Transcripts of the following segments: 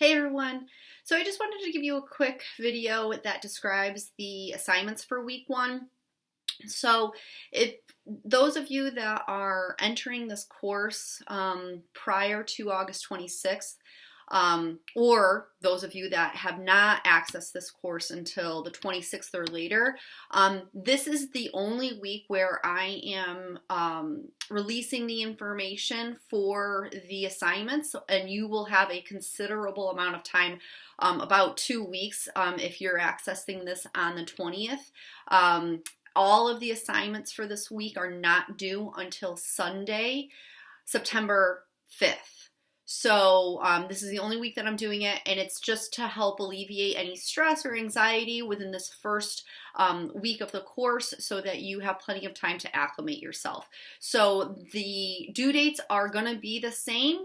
Hey everyone! So I just wanted to give you a quick video that describes the assignments for week one. So if those of you that are entering this course prior to August 26th, or those of you that have not accessed this course until the 26th or later, this is the only week where I am releasing the information for the assignments, and you will have a considerable amount of time, about 2 weeks, if you're accessing this on the 20th. All of the assignments for this week are not due until Sunday, September 5th. So this is the only week that I'm doing it, and it's just to help alleviate any stress or anxiety within this first week of the course so that you have plenty of time to acclimate yourself. So the due dates are going to be the same.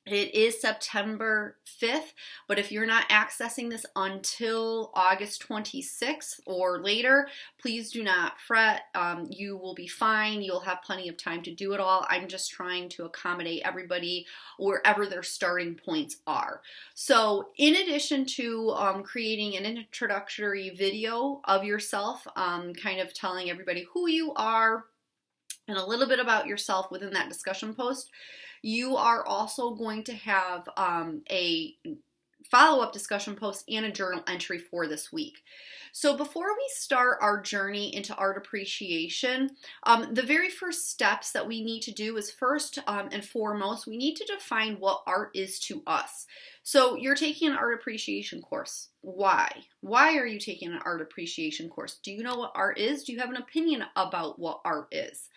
It is September 5th, but if you're not accessing this until August 26th or later, please do not fret. You will be fine. You'll have plenty of time to do it all. I'm just trying to accommodate everybody wherever their starting points are. So in addition to creating an introductory video of yourself, kind of telling everybody who you are and a little bit about yourself within that discussion post, you are also going to have a follow-up discussion post and a journal entry for this week. So before we start our journey into art appreciation, the very first steps that we need to do is first and foremost, we need to define what art is to us. So you're taking an art appreciation course. Why? Why are you taking an art appreciation course? Do you know what art is? Do you have an opinion about what art is?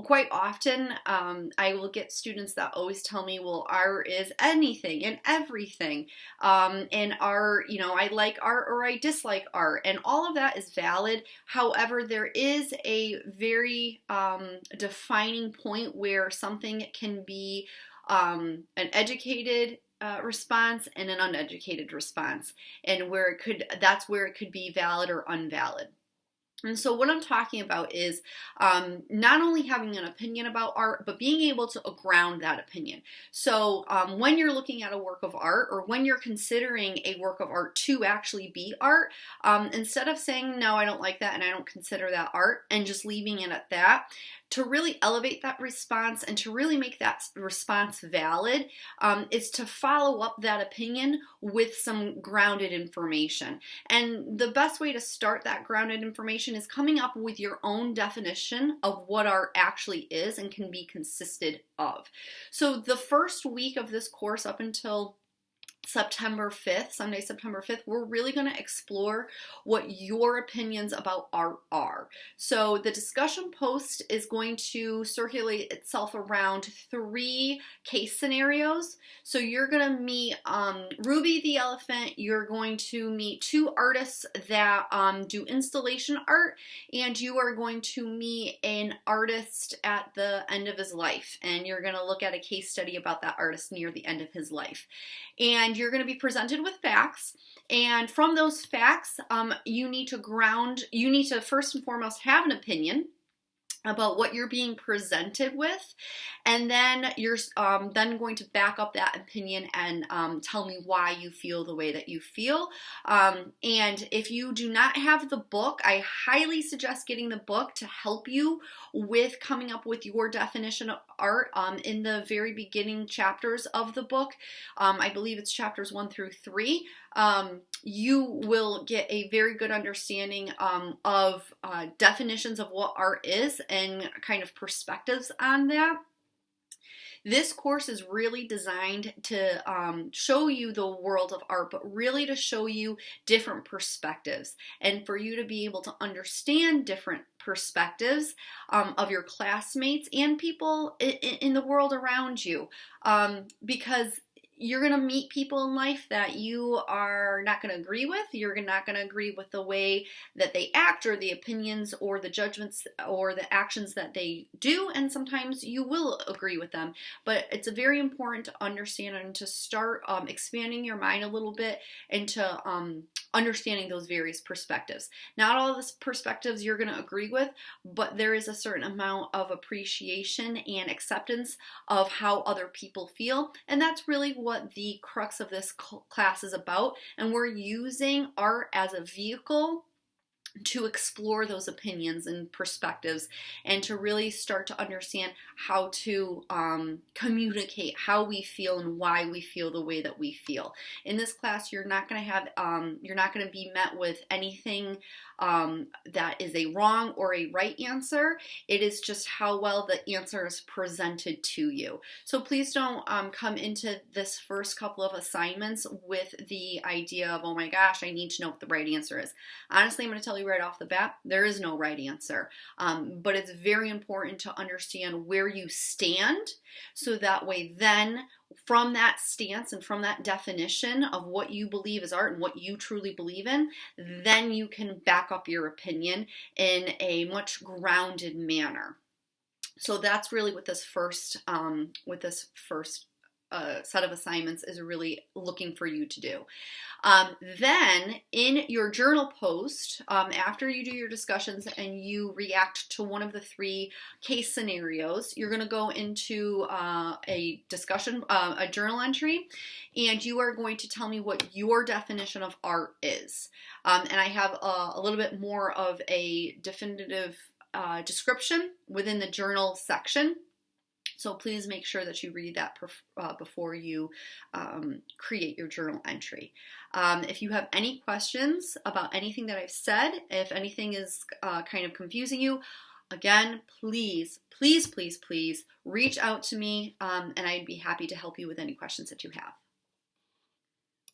Quite often, I will get students that always tell me, well, art is anything and everything. And art, I like art or I dislike art. And all of that is valid. However, there is a very defining point where something can be an educated response and an uneducated response. And that's where it could be valid or invalid. And so what I'm talking about is not only having an opinion about art, but being able to ground that opinion. So when you're looking at a work of art, or when you're considering a work of art to actually be art, instead of saying, no, I don't like that and I don't consider that art, and just leaving it at that, to really elevate that response and to really make that response valid is to follow up that opinion with some grounded information. And the best way to start that grounded information is coming up with your own definition of what art actually is and can be consisted of. So the first week of this course up until September 5th, Sunday, September 5th, we're really going to explore what your opinions about art are. So the discussion post is going to circulate itself around 3 case scenarios. So you're going to meet Ruby the elephant, you're going to meet 2 artists that do installation art, and you are going to meet an artist at the end of his life, and you're going to look at a case study about that artist near the end of his life. And you're going to be presented with facts, and from those facts, you need to first and foremost have an opinion about what you're being presented with, and then you're then going to back up that opinion and tell me why you feel the way that you feel. And if you do not have the book, I highly suggest getting the book to help you with coming up with your definition of art. In the very beginning chapters of the book, I believe it's chapters 1 through 3, you will get a very good understanding of definitions of what art is and kind of perspectives on that. This course is really designed to show you the world of art, but really to show you different perspectives and for you to be able to understand different perspectives of your classmates and people in the world around you, because you're going to meet people in life that you are not going to agree with. You're not going to agree with the way that they act or the opinions or the judgments or the actions that they do, and sometimes you will agree with them. But it's very important to understand and to start expanding your mind a little bit and to understanding those various perspectives. Not all of the perspectives you're going to agree with, but there is a certain amount of appreciation and acceptance of how other people feel, and that's really what the crux of this class is about. And we're using art as a vehicle to explore those opinions and perspectives, and to really start to understand how to communicate how we feel and why we feel the way that we feel. In this class, you're not going to have you're not going to be met with anything that is a wrong or a right answer. It is just how well the answer is presented to you. So please don't come into this first couple of assignments with the idea of, oh my gosh, I need to know what the right answer is. Honestly, I'm going to tell you right off the bat, there is no right answer. But it's very important to understand where you stand, so that way then from that stance and from that definition of what you believe is art and what you truly believe in, then you can back up your opinion in a much grounded manner. So that's really what this first set of assignments is really looking for you to do. Then in your journal post, after you do your discussions and you react to one of the 3 case scenarios, you're going to go into a discussion, a journal entry, and you are going to tell me what your definition of art is. And I have a little bit more of a definitive description within the journal section. So please make sure that you read that before you create your journal entry. If you have any questions about anything that I've said, if anything is kind of confusing you, again, please, please, please, please reach out to me, and I'd be happy to help you with any questions that you have.